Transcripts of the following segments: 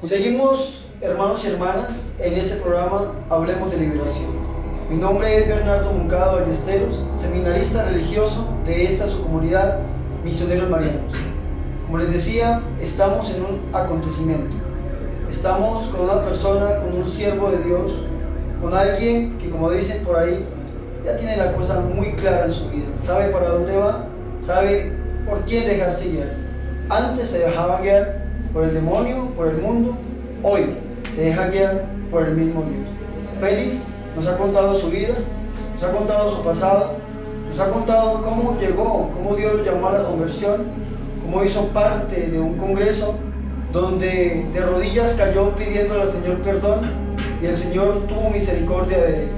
Seguimos, hermanos y hermanas, en este programa Hablemos de Liberación. Mi nombre es Bernardo Moncada Ballesteros, seminarista religioso de esta su comunidad, Misioneros Marianos. Como les decía, estamos en un acontecimiento. Estamos con una persona, con un siervo de Dios, con alguien que, como dicen por ahí, ya tiene la cosa muy clara en su vida. Sabe para dónde va, sabe por quién dejarse guiar. Antes se dejaba guiar por el demonio, por el mundo. Hoy se deja guiar por el mismo Dios. Félix nos ha contado su vida, nos ha contado su pasado, nos ha contado cómo llegó, cómo Dios lo llamó a la conversión, cómo hizo parte de un congreso donde de rodillas cayó pidiéndole al Señor perdón y el Señor tuvo misericordia de él.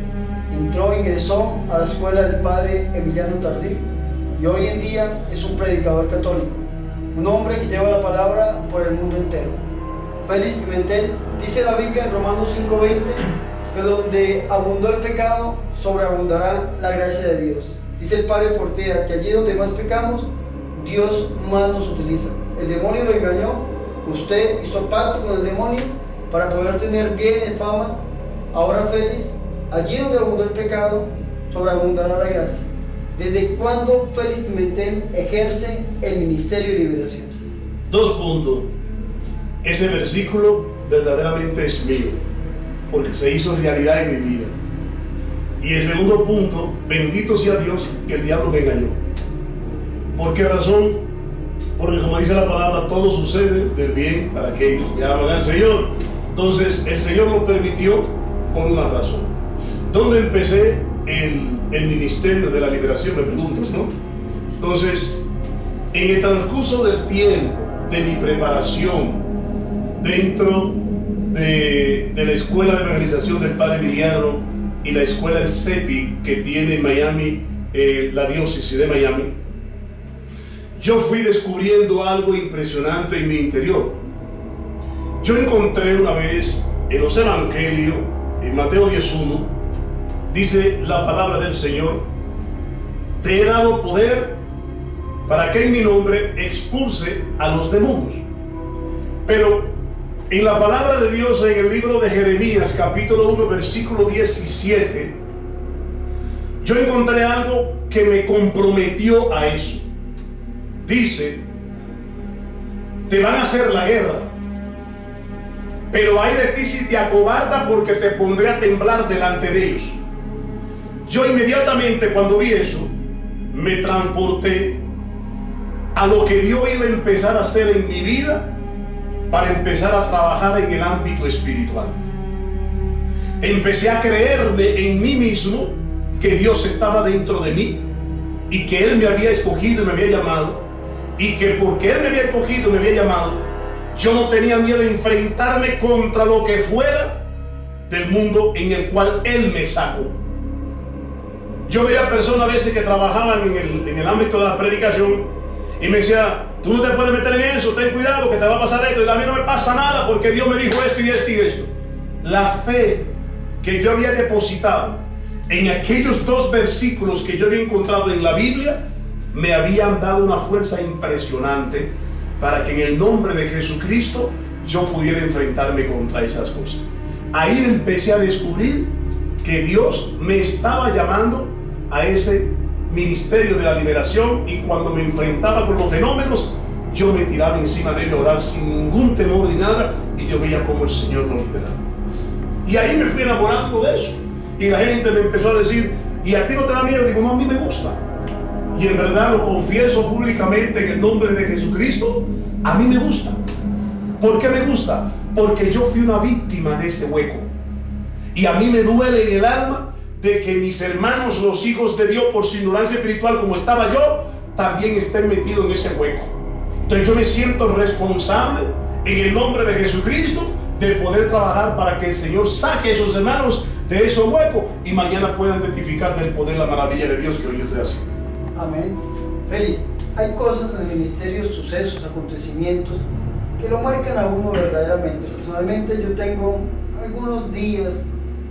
Entró, ingresó a la escuela del Padre Emiliano Tardí y hoy en día es un predicador católico, un hombre que lleva la palabra por el mundo entero. Félix Pimentel, dice la Biblia en Romanos 5:20 que donde abundó el pecado, sobreabundará la gracia de Dios. Dice el Padre Fortea que allí donde más pecamos, Dios más nos utiliza. El demonio lo engañó, usted hizo pacto con el demonio para poder tener bienes, fama. Ahora Félix, allí donde abundó el pecado, sobreabundará la gracia. ¿Desde cuándo Félix Pimentel ejerce el ministerio de liberación? 2 puntos. Ese versículo verdaderamente es mío, porque se hizo realidad en mi vida. Y el segundo punto, bendito sea Dios que el diablo me engañó. ¿Por qué razón? Porque como dice la palabra, todo sucede del bien para aquellos que aman al Señor. Entonces el Señor lo permitió por una razón. ¿Dónde empecé el ministerio de la liberación? Me preguntas, ¿no? Entonces, en el transcurso del tiempo de mi preparación dentro de la escuela de evangelización del Padre Emiliano y la escuela del CEPI que tiene en Miami, la diócesis de Miami, yo fui descubriendo algo impresionante en mi interior. Yo encontré una vez en los evangelios, en Mateo 10:1, dice la palabra del Señor: te he dado poder para que en mi nombre expulse a los demonios. Pero en la palabra de Dios, en el libro de Jeremías, capítulo 1, versículo 17, yo encontré algo que me comprometió a eso. Dice: te van a hacer la guerra, pero ay de ti si te acobardas, porque te pondré a temblar delante de ellos. Yo inmediatamente cuando vi eso, me transporté a lo que Dios iba a empezar a hacer en mi vida para empezar a trabajar en el ámbito espiritual. Empecé a creerme en mí mismo que Dios estaba dentro de mí y que Él me había escogido y me había llamado, y que porque Él me había escogido y me había llamado, yo no tenía miedo de enfrentarme contra lo que fuera del mundo en el cual Él me sacó. Yo veía personas a veces que trabajaban en el ámbito de la predicación y me decía: tú no te puedes meter en eso, ten cuidado que te va a pasar esto. Y a mí no me pasa nada porque Dios me dijo esto y esto y esto. La fe que yo había depositado en aquellos 2 versículos que yo había encontrado en la Biblia me habían dado una fuerza impresionante para que en el nombre de Jesucristo yo pudiera enfrentarme contra esas cosas. Ahí empecé a descubrir que Dios me estaba llamando a ese ministerio de la liberación, y cuando me enfrentaba con los fenómenos, yo me tiraba encima de ellos a orar sin ningún temor ni nada, y yo veía cómo el Señor nos liberaba. Y ahí me fui enamorando de eso, y la gente me empezó a decir: ¿y a ti no te da miedo? Digo: no, a mí me gusta. Y en verdad lo confieso públicamente en el nombre de Jesucristo, a mí me gusta. ¿Por qué me gusta? Porque yo fui una víctima de ese hueco, y a mí me duele en el alma de que mis hermanos, los hijos de Dios, por su ignorancia espiritual como estaba yo, también estén metidos en ese hueco. Entonces yo me siento responsable en el nombre de Jesucristo de poder trabajar para que el Señor saque a esos hermanos de esos huecos y mañana puedan testificar del poder, la maravilla de Dios que hoy yo estoy haciendo. Amén. Félix, hay cosas en el ministerio, sucesos, acontecimientos que lo marcan a uno verdaderamente. Personalmente yo tengo algunos días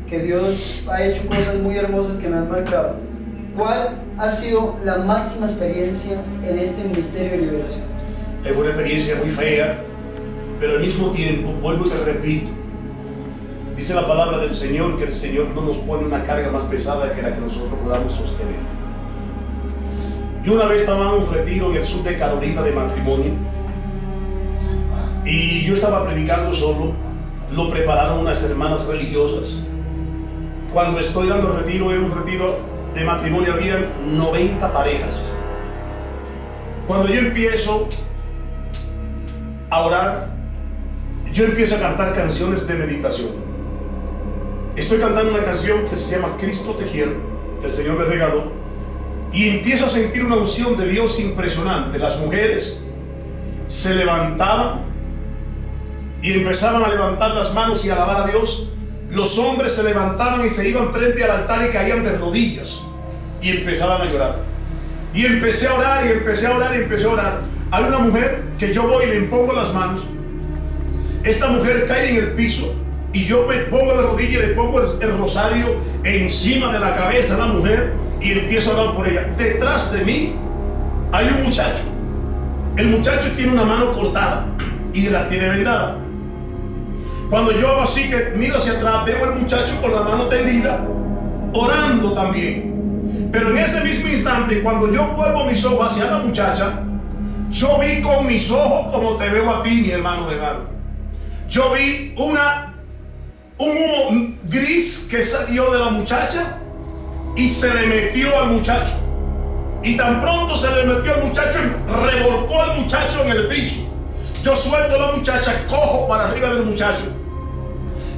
que Dios ha hecho cosas muy hermosas que me han marcado. ¿Cuál ha sido la máxima experiencia en este ministerio de liberación? Fue una experiencia muy fea, pero al mismo tiempo, vuelvo y te repito, dice la palabra del Señor que el Señor no nos pone una carga más pesada que la que nosotros podamos sostener. Yo una vez estaba en un retiro en el sur de Carolina de matrimonio y yo estaba predicando solo. Lo prepararon unas hermanas religiosas. Cuando estoy dando retiro, en un retiro de matrimonio habían 90 parejas. Cuando yo empiezo a orar, yo empiezo a cantar canciones de meditación. Estoy cantando una canción que se llama Cristo te quiero, que el Señor me regaló, y empiezo a sentir una unción de Dios impresionante. Las mujeres se levantaban y empezaban a levantar las manos y a alabar a Dios. Los hombres se levantaban y se iban frente al altar y caían de rodillas y empezaban a llorar. Y empecé a orar y empecé a orar y empecé a orar. Hay una mujer que yo voy y le impongo las manos. Esta mujer cae en el piso y yo me pongo de rodillas y le pongo el rosario encima de la cabeza de la mujer y empiezo a orar por ella. Detrás de mí hay un muchacho. El muchacho tiene una mano cortada y la tiene vendada. Cuando yo hago así, que miro hacia atrás, veo al muchacho con la mano tendida, orando también. Pero en ese mismo instante, cuando yo vuelvo mis ojos hacia la muchacha, yo vi con mis ojos como te veo a ti, mi hermano Bernardo. Yo vi un humo gris que salió de la muchacha y se le metió al muchacho. Y tan pronto se le metió al muchacho, revolcó al muchacho en el piso. Yo suelto a la muchacha, cojo para arriba del muchacho.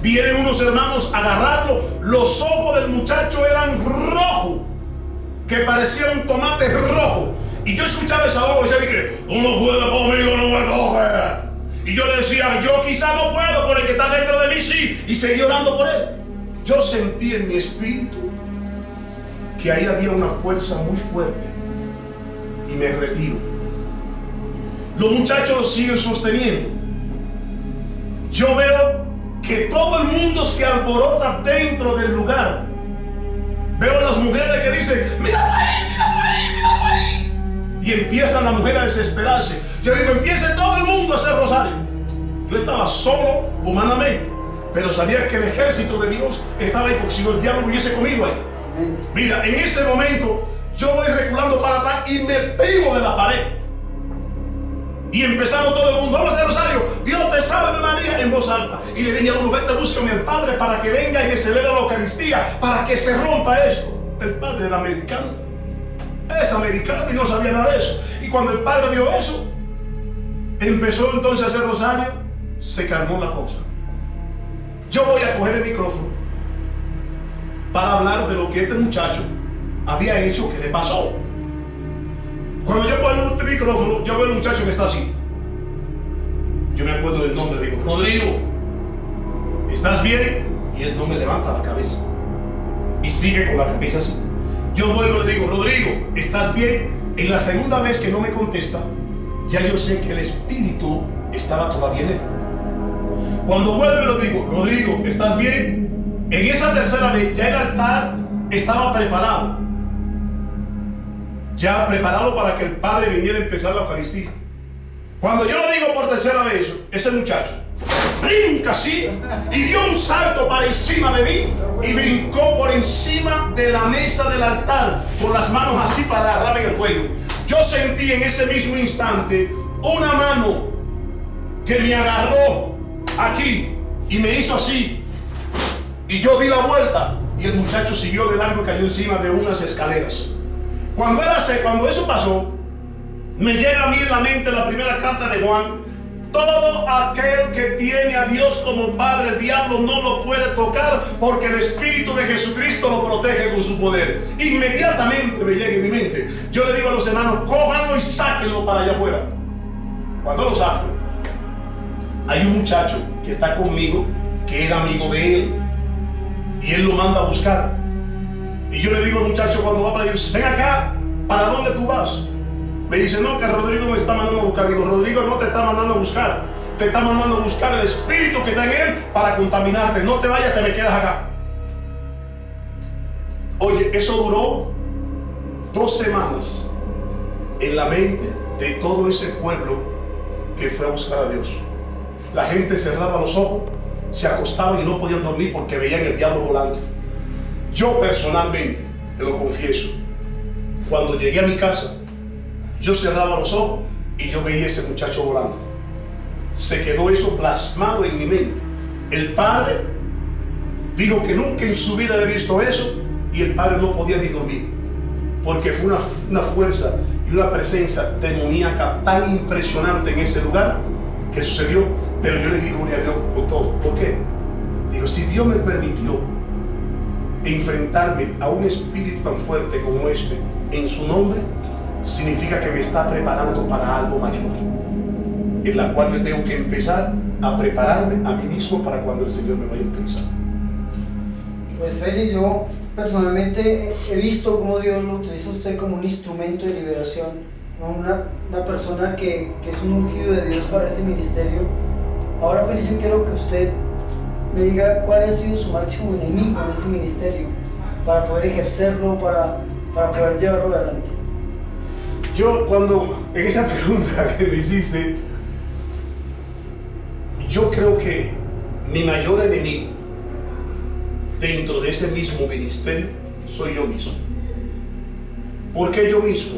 Vienen unos hermanos a agarrarlo. Los ojos del muchacho eran rojos, que parecía un tomate rojo. Y yo escuchaba esa voz y decía que tú no puedes conmigo, no me coges. Y yo le decía, yo quizá no puedo, pero el que está dentro de mí sí. Y seguí orando por él. Yo sentí en mi espíritu que ahí había una fuerza muy fuerte. Y me retiro. Los muchachos siguen sosteniendo. Yo veo que todo el mundo se alborota dentro del lugar. Veo a las mujeres que dicen, míralo ahí, míralo ahí, míralo ahí. Y empiezan las mujeres a desesperarse. Yo digo, empiece todo el mundo a hacer rosario. Yo estaba solo humanamente, pero sabía que el ejército de Dios estaba ahí, porque si no el diablo me hubiese comido ahí. Mira, en ese momento yo voy reculando para atrás y me pego de la pared. Y empezamos todo el mundo, vamos a hacer rosario. Dios te salve María, en voz alta. Y le dije a uno, vete, búscame al Padre para que venga y me celebre la Eucaristía, para que se rompa esto. El Padre era americano. Es americano y no sabía nada de eso. Y cuando el Padre vio eso, empezó entonces a hacer rosario, se calmó la cosa. Yo voy a coger el micrófono para hablar de lo que este muchacho había hecho, que le pasó. Cuando yo pongo el micrófono, yo veo al muchacho que está así. Yo me acuerdo del nombre, digo, Rodrigo, ¿estás bien? Y él no me levanta la cabeza y sigue con la cabeza así. Yo vuelvo y le digo, Rodrigo, ¿estás bien? En la segunda vez que no me contesta, ya yo sé que el espíritu estaba todavía en él. Cuando vuelvo le digo, Rodrigo, ¿estás bien? En esa tercera vez ya el altar estaba preparado. Ya preparado para que el Padre viniera a empezar la Eucaristía. Cuando yo lo digo por tercera vez, ese muchacho brinca así y dio un salto para encima de mí y brincó por encima de la mesa del altar con las manos así para agarrarme en el cuello. Yo sentí en ese mismo instante una mano que me agarró aquí y me hizo así, y yo di la vuelta y el muchacho siguió de largo y cayó encima de unas escaleras. Cuando eso pasó, me llega a mí en la mente la primera carta de Juan: todo aquel que tiene a Dios como Padre, el diablo no lo puede tocar, porque el Espíritu de Jesucristo lo protege con su poder. Inmediatamente me llega en mi mente. Yo le digo a los hermanos, cójanlo y sáquenlo para allá afuera. Cuando lo sacan, hay un muchacho que está conmigo, que era amigo de él, y él lo manda a buscar. Y yo le digo al muchacho cuando va para allá, ven acá, ¿para dónde tú vas? Me dice, no, que Rodrigo me está mandando a buscar. Digo, Rodrigo no te está mandando a buscar, te está mandando a buscar el espíritu que está en él para contaminarte. No te vayas, te me quedas acá. Oye, eso duró 2 semanas en la mente de todo ese pueblo que fue a buscar a Dios. la gente cerraba los ojos, se acostaban y no podían dormir porque veían el diablo volando. Yo personalmente, te lo confieso, cuando llegué a mi casa, yo cerraba los ojos y yo veía a ese muchacho volando. Se quedó eso plasmado en mi mente. El padre dijo que nunca en su vida había visto eso, y el padre no podía ni dormir, porque fue una fuerza y una presencia demoníaca tan impresionante en ese lugar que sucedió. Pero yo le digo gloria a Dios con todo. ¿Por qué? Digo, si Dios me permitió enfrentarme a un espíritu tan fuerte como este en su nombre, significa que me está preparando para algo mayor, en la cual yo tengo que empezar a prepararme a mí mismo para cuando el Señor me vaya a utilizar. Pues Félix, yo personalmente he visto cómo Dios lo utiliza a usted como un instrumento de liberación, una persona que es un ungido de Dios para ese ministerio. Ahora Félix, yo quiero que usted me diga cuál ha sido su máximo enemigo en este ministerio, para poder ejercerlo, para poder llevarlo adelante. Yo cuando, en esa pregunta que me hiciste, yo creo que mi mayor enemigo dentro de ese mismo ministerio soy yo mismo. ¿Por qué yo mismo?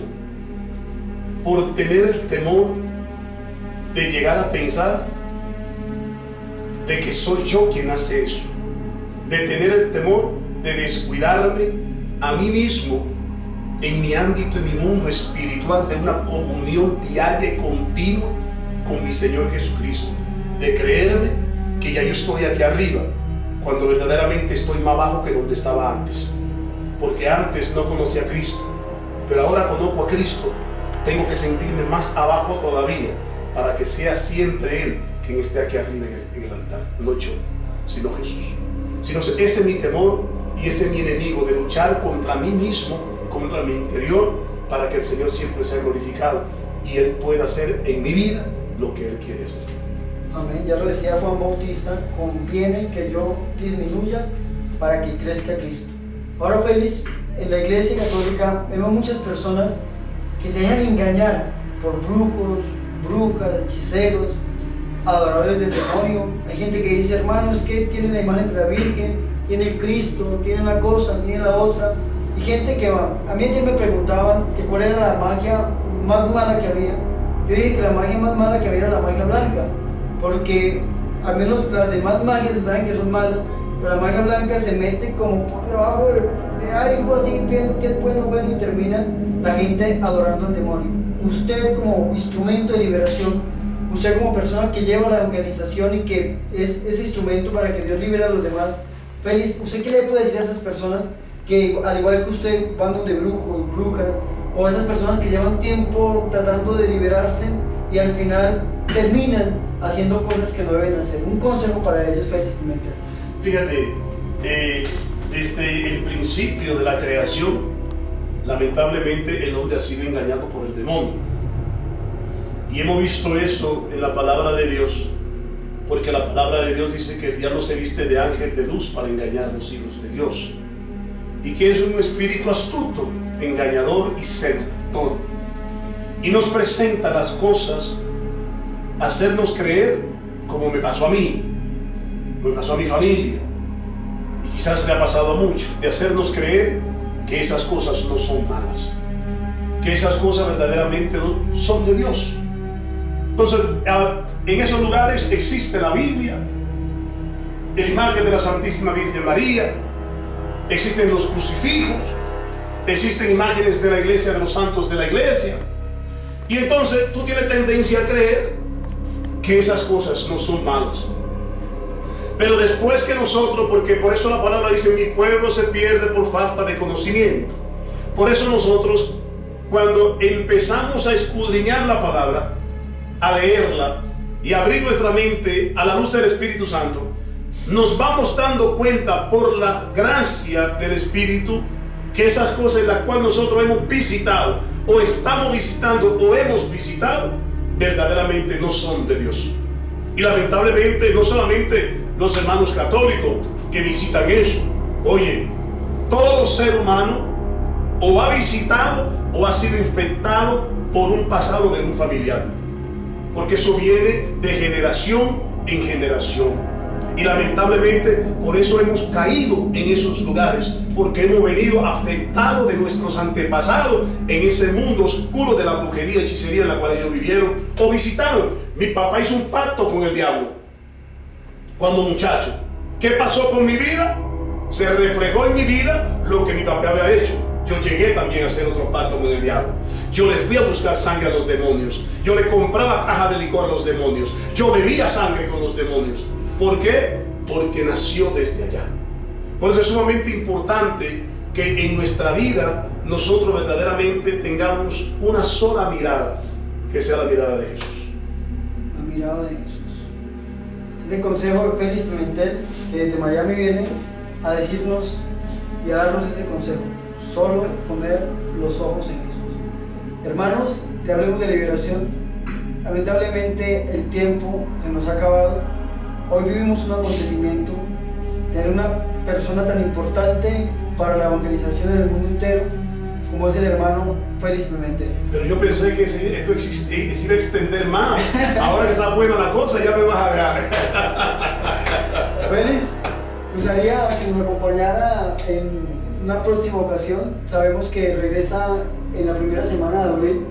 Por tener el temor de llegar a pensar de que soy yo quien hace eso, de tener el temor de descuidarme a mí mismo en mi ámbito, en mi mundo espiritual, de una comunión diaria y continua con mi Señor Jesucristo, de creerme que ya yo estoy aquí arriba, cuando verdaderamente estoy más abajo que donde estaba antes, porque antes no conocía a Cristo, pero ahora conozco a Cristo. Tengo que sentirme más abajo todavía, para que sea siempre Él quien esté aquí arriba en el altar, no yo, sino Jesús. Sino ese es mi temor y ese es mi enemigo, de luchar contra mí mismo, contra mi interior, para que el Señor siempre sea glorificado y Él pueda hacer en mi vida lo que Él quiere hacer. Amén. Ya lo decía Juan Bautista: conviene que yo disminuya para que crezca Cristo. Ahora Félix, en la iglesia católica vemos muchas personas que se dejan engañar por brujos, brujas, hechiceros, adoradores del demonio. Hay gente que dice: hermano, es que tiene la imagen de la Virgen, tiene el Cristo, tiene una cosa, tiene la otra. Y gente que va. A mí ayer me preguntaban que cuál era la magia más mala que había. Yo dije que la magia más mala que había era la magia blanca, porque al menos las demás magias se saben que son malas, pero la magia blanca se mete como por debajo de algo así, viendo que es bueno, y termina la gente adorando al demonio. Usted como instrumento de liberación, usted como persona que lleva la evangelización y que es ese instrumento para que Dios libere a los demás, Félix, ¿usted qué le puede decir a esas personas que, al igual que usted, van donde brujos, brujas, o esas personas que llevan tiempo tratando de liberarse y al final terminan haciendo cosas que no deben hacer? Un consejo para ellos, Félix Pimentel. Fíjate, desde el principio de la creación, lamentablemente el hombre ha sido engañado por el demonio. Y hemos visto eso en la palabra de Dios, porque la palabra de Dios dice que el diablo se viste de ángel de luz para engañar a los hijos de Dios, y que es un espíritu astuto, engañador y seductor, y nos presenta las cosas, hacernos creer, como me pasó a mí, me pasó a mi familia, y quizás le ha pasado a muchos, de hacernos creer que esas cosas no son malas, que esas cosas verdaderamente no son de Dios. Entonces, en esos lugares existe la Biblia, el imagen de la Santísima Virgen María, existen los crucifijos, existen imágenes de la iglesia, de los santos de la iglesia, y entonces tú tienes tendencia a creer que esas cosas no son malas. Pero después que nosotros, porque por eso la palabra dice: mi pueblo se pierde por falta de conocimiento. Por eso nosotros, cuando empezamos a escudriñar la palabra, a leerla y abrir nuestra mente a la luz del Espíritu Santo, nos vamos dando cuenta por la gracia del Espíritu que esas cosas en las cuales nosotros hemos visitado, o estamos visitando, o hemos visitado, verdaderamente no son de Dios. Y lamentablemente no solamente los hermanos católicos que visitan eso. Oye, todo ser humano o ha visitado o ha sido infectado por un pasado de un familiar, porque eso viene de generación en generación. Y lamentablemente por eso hemos caído en esos lugares, porque hemos venido afectados de nuestros antepasados en ese mundo oscuro de la brujería y hechicería en la cual ellos vivieron o visitaron. Mi papá hizo un pacto con el diablo cuando muchacho. ¿Qué pasó con mi vida? Se reflejó en mi vida lo que mi papá había hecho. Yo llegué también a hacer otro pacto con el diablo. Yo le fui a buscar sangre a los demonios. Yo le compraba caja de licor a los demonios. Yo bebía sangre con los demonios. ¿Por qué? Porque nació desde allá. Por eso es sumamente importante que en nuestra vida nosotros verdaderamente tengamos una sola mirada, que sea la mirada de Jesús. La mirada de Jesús. Este es el consejo de Félix Pimentel, que desde Miami viene a decirnos y a darnos este consejo. Solo poner los ojos en Jesús. Hermanos, te hablemos de liberación. Lamentablemente el tiempo se nos ha acabado. Hoy vivimos un acontecimiento, tener una persona tan importante para la evangelización en el mundo entero como es el hermano Félix Pimentel. Pero yo pensé que se iba a extender más. Ahora que está buena la cosa, ya me vas a dejar. Félix, me gustaría que nos acompañara en una próxima ocasión. Sabemos que regresa en la primera semana de abril.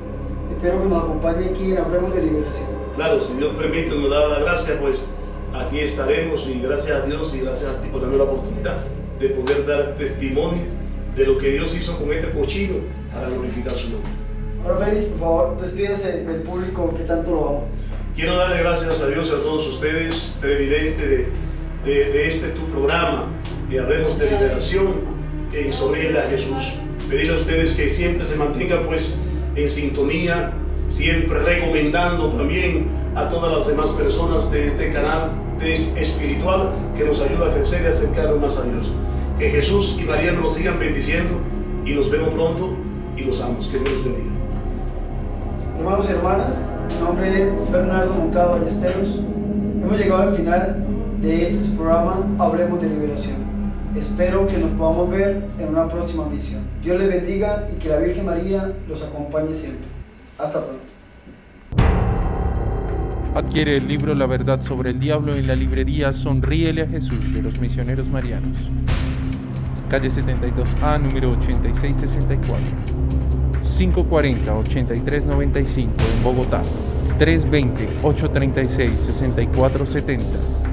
Espero que nos acompañe aquí en Hablemos de Liberación. Claro, si Dios permite, nos da la gracia, pues aquí estaremos, y gracias a Dios y gracias a ti por darme la oportunidad de poder dar testimonio de lo que Dios hizo con este cochino para glorificar su nombre. Ahora, Félix, por favor, despídese del público que tanto lo amo. Quiero darle gracias a Dios y a todos ustedes, televidentes de este tu programa, y Hablemos de Liberación, en Sobríele a Jesús. Pedirle a ustedes que siempre se mantengan pues en sintonía, siempre recomendando también a todas las demás personas de este canal espiritual que nos ayuda a crecer y acercarnos más a Dios. Que Jesús y María nos sigan bendiciendo, y nos vemos pronto y los amos. Que Dios los bendiga. Hermanos y hermanas, mi nombre es Bernardo Moncada Ballesteros. Hemos llegado al final de este su programa Hablemos de Liberación. Espero que nos podamos ver en una próxima misión. Dios les bendiga y que la Virgen María los acompañe siempre. Hasta pronto. Adquiere el libro La Verdad sobre el Diablo en la librería Sonríele a Jesús de los Misioneros Marianos. Calle 72A, número 8664. 540-8395 en Bogotá. 320-836-6470.